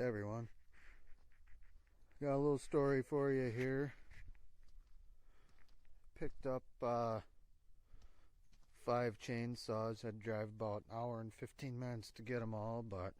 Hey everyone, got a little story for you here. Picked up 5 chainsaws. Had to drive about an hour and 15 minutes to get them all, but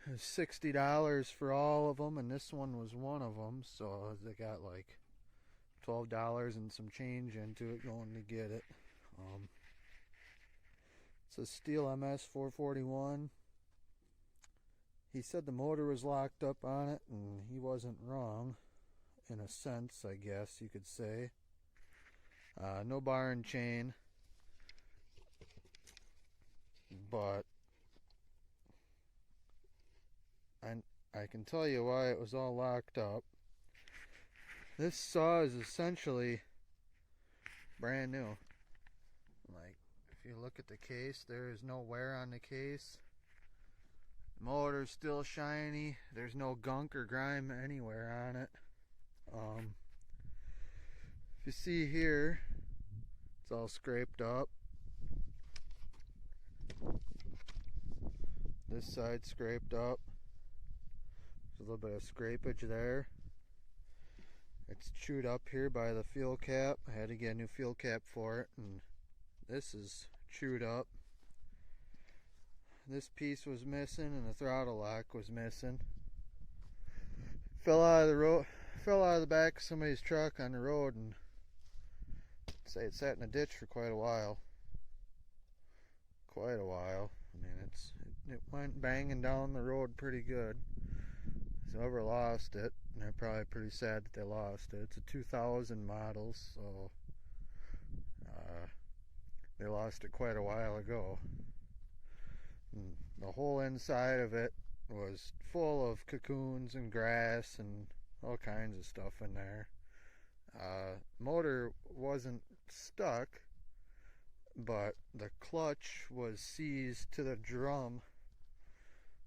it was $60 for all of them, and this one was one of them, so they got like $12 and some change into it going to get it. It's a Stihl MS441. He said the motor was locked up on it, and he wasn't wrong, in a sense, I guess you could say. No bar and chain, but I can tell you why it was all locked up. This saw is essentially brand new. Like, if you look at the case, there is no wear on the case. The motor's still shiny. There's no gunk or grime anywhere on it. If you see here, it's all scraped up. This side scraped up. There's a little bit of scrapage there. It's chewed up here by the fuel cap. I had to get a new fuel cap for it, and this is chewed up. This piece was missing, and the throttle lock was missing. Fell out of the road, fell out of the back of somebody's truck on the road, and I'd say it sat in a ditch for quite a while. I mean, it went banging down the road pretty good. So whoever lost it, and they're probably pretty sad that they lost it. It's a 2000 model, so they lost it quite a while ago. And the whole inside of it was full of cocoons and grass and all kinds of stuff in there. Motor wasn't stuck, but the clutch was seized to the drum,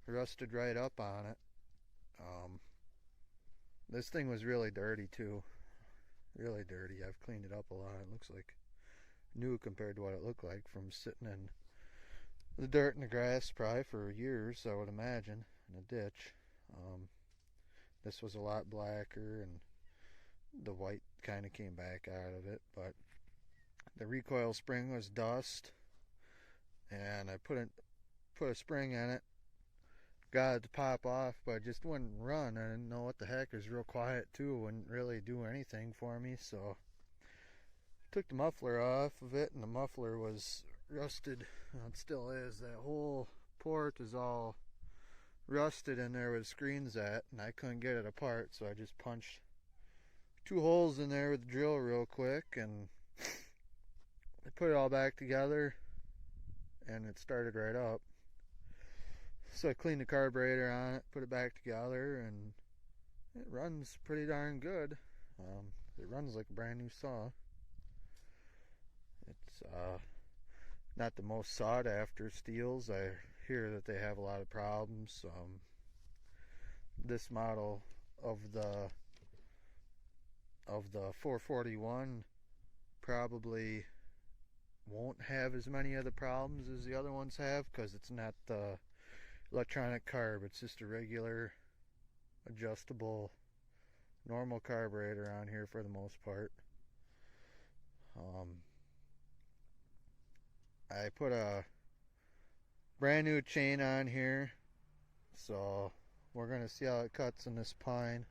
rusted right up on it. This thing was really dirty too. Really dirty. I've cleaned it up a lot. It looks like new compared to what it looked like from sitting in the dirt and the grass probably for years, I would imagine, in a ditch. This was a lot blacker, and the white kind of came back out of it, but the recoil spring was dust, and I put a spring in it, got it to pop off, but it just wouldn't run. I didn't know what the heck. It was real quiet too. It wouldn't really do anything for me, so I took the muffler off of it, and the muffler was rusted. Well, it still is. That whole port is all rusted in there where the screen's at, and I couldn't get it apart, so I just punched 2 holes in there with the drill real quick, and I put it all back together, and it started right up. So I cleaned the carburetor on it, put it back together, and it runs pretty darn good. It runs like a brand new saw. It's not the most sought after Stihls. I hear that they have a lot of problems. This model of the 441 probably won't have as many of the problems as the other ones have, because it's not the electronic carb. It's just a regular adjustable normal carburetor on here for the most part. I put a brand new chain on here, so we're gonna see how it cuts in this pine.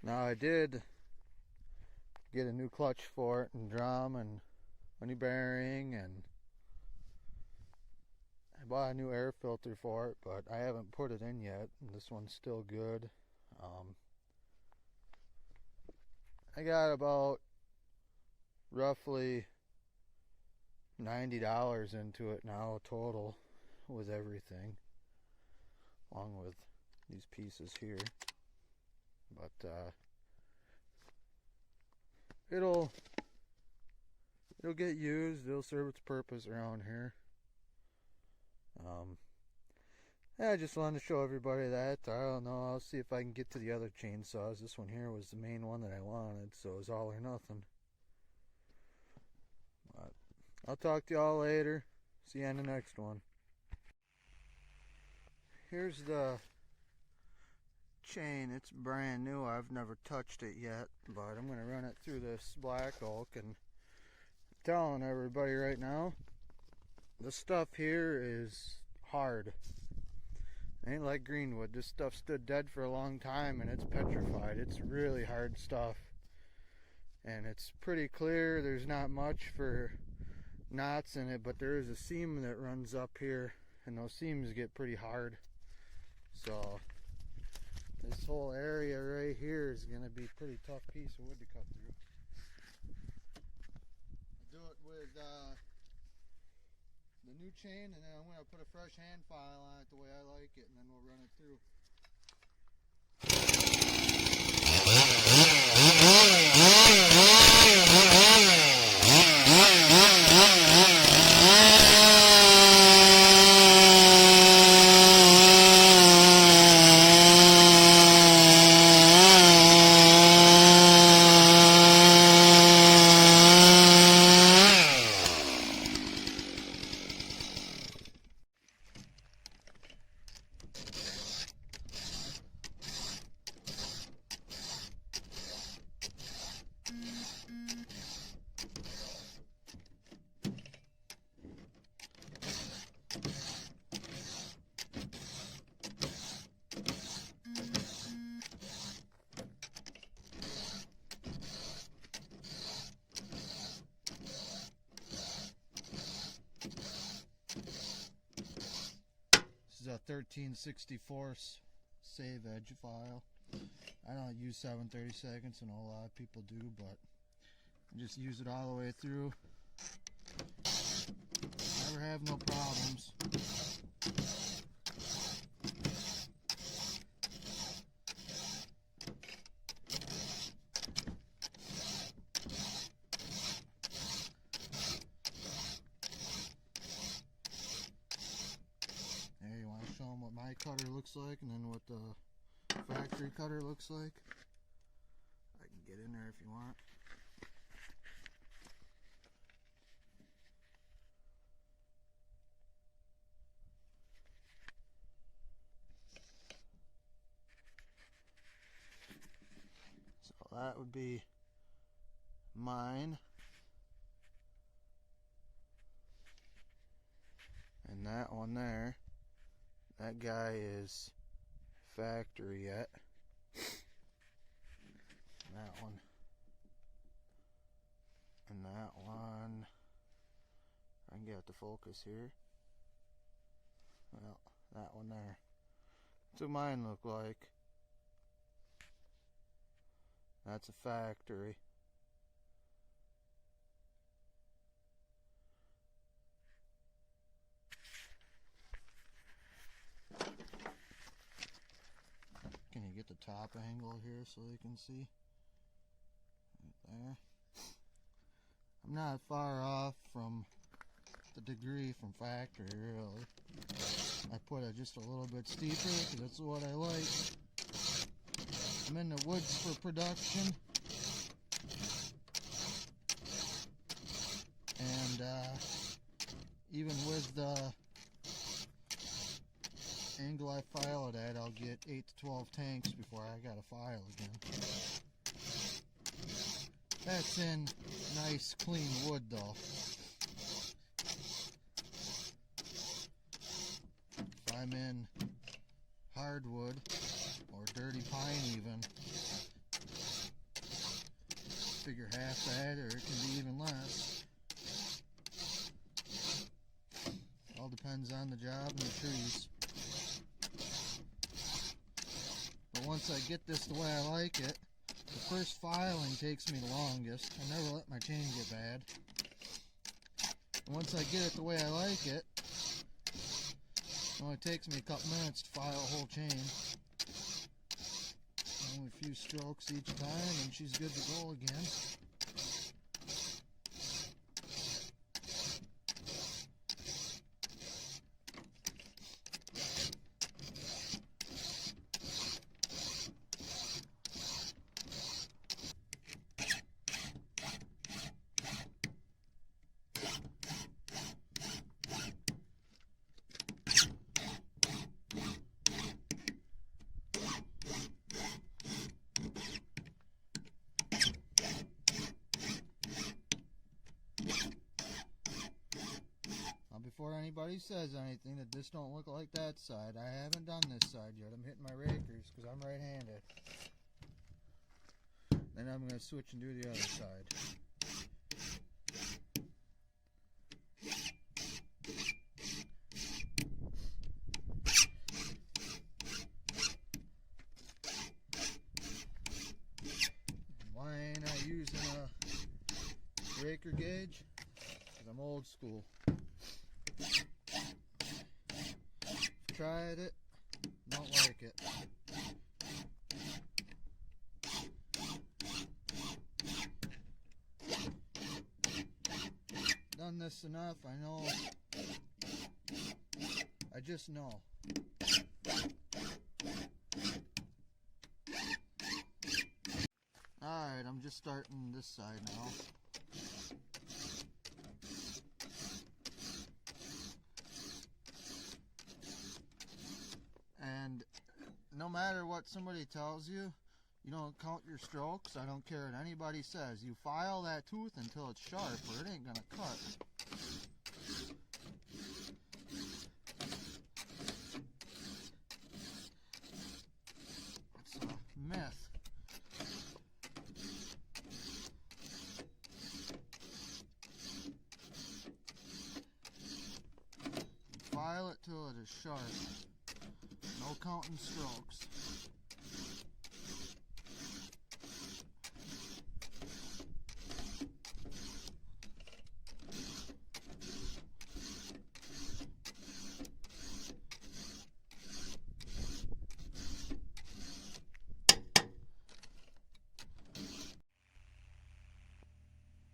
Now I did get a new clutch for it and drum and a new bearing, and I bought a new air filter for it, but I haven't put it in yet. This one's still good. I got about roughly $90 into it now total with everything, along with these pieces here. But it'll get used. It'll serve its purpose around here. Yeah, I just wanted to show everybody that. I don't know, I'll see if I can get to the other chainsaws. This one here was the main one that I wanted, so it was all or nothing. But I'll talk to y'all later. See you on the next one. Here's the chain. It's brand new. I've never touched it yet, but I'm going to run it through this black oak, and I'm telling everybody right now, the stuff here is hard. It ain't like greenwood. This stuff stood dead for a long time and it's petrified. It's really hard stuff, and it's pretty clear. There's not much for knots in it, but there is a seam that runs up here, and those seams get pretty hard. So this whole area right here is going to be a pretty tough piece of wood to cut through. I'll do it with the new chain, and then I'm going to put a fresh hand file on it the way I like it, and then we'll run it through. This is a 13/64 save edge file. I don't use 7/32, and a lot of people do, but I just use it all the way through. Never have no problems. There, you want to show them what my cutter looks like, and then what the factory cutter looks like. I can get in there if you want. So that would be mine. And that one there, that guy is factory yet. That one. And that one, I can get it to focus here. one there. That's what mine look like. That's a factory. Can you get the top angle here so you can see? Right there. I'm not far off from the degree from factory, really. I put it just a little bit steeper because that's what I like. I'm in the woods for production. And even with the angle I file it at, I'll get 8 to 12 tanks before I gotta file again. That's in nice clean wood though. If I'm in hardwood or dirty pine even, figure half that, or it can be even less. All depends on the job and the trees. But once I get this the way I like it, the first filing takes me the longest. I never let my chain get bad. And once I get it the way I like it, it only takes me a couple minutes to file a whole chain. Only a few strokes each time and she's good to go again. Before anybody says anything that this don't look like that side, I haven't done this side yet. I'm hitting my rakers because I'm right-handed. Then I'm going to switch and do the other side. Why ain't I using a raker gauge? Because I'm old school. Tried it, don't like it. Done this enough, I know. I just know. Alright, I'm just starting this side now. And no matter what somebody tells you, you don't count your strokes. I don't care what anybody says. You file that tooth until it's sharp or it ain't gonna cut. It's a myth. You file it till it is sharp. No counting strokes.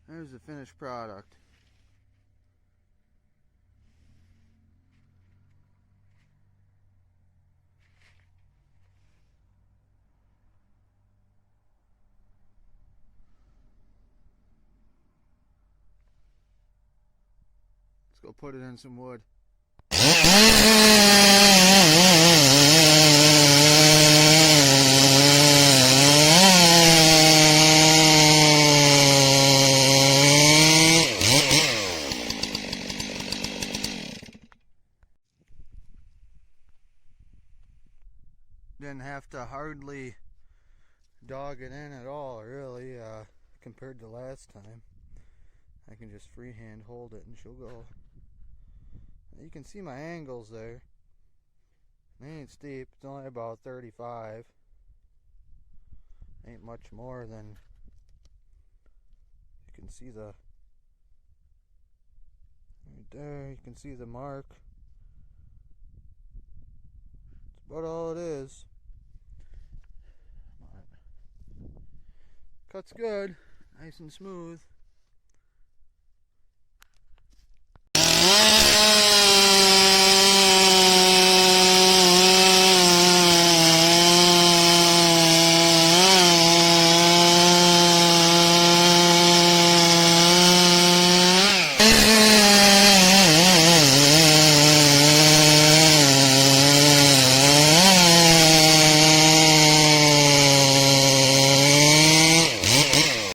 There's the finished product. Let's go put it in some wood. Didn't have to hardly dog it in at all, really, compared to last time. I can just freehand hold it and she'll go. You can see my angles there. It ain't steep. It's only about 35. Ain't much more than, you can see the, right there, you can see the mark. That's about all it is. Come on. Cuts good, nice and smooth.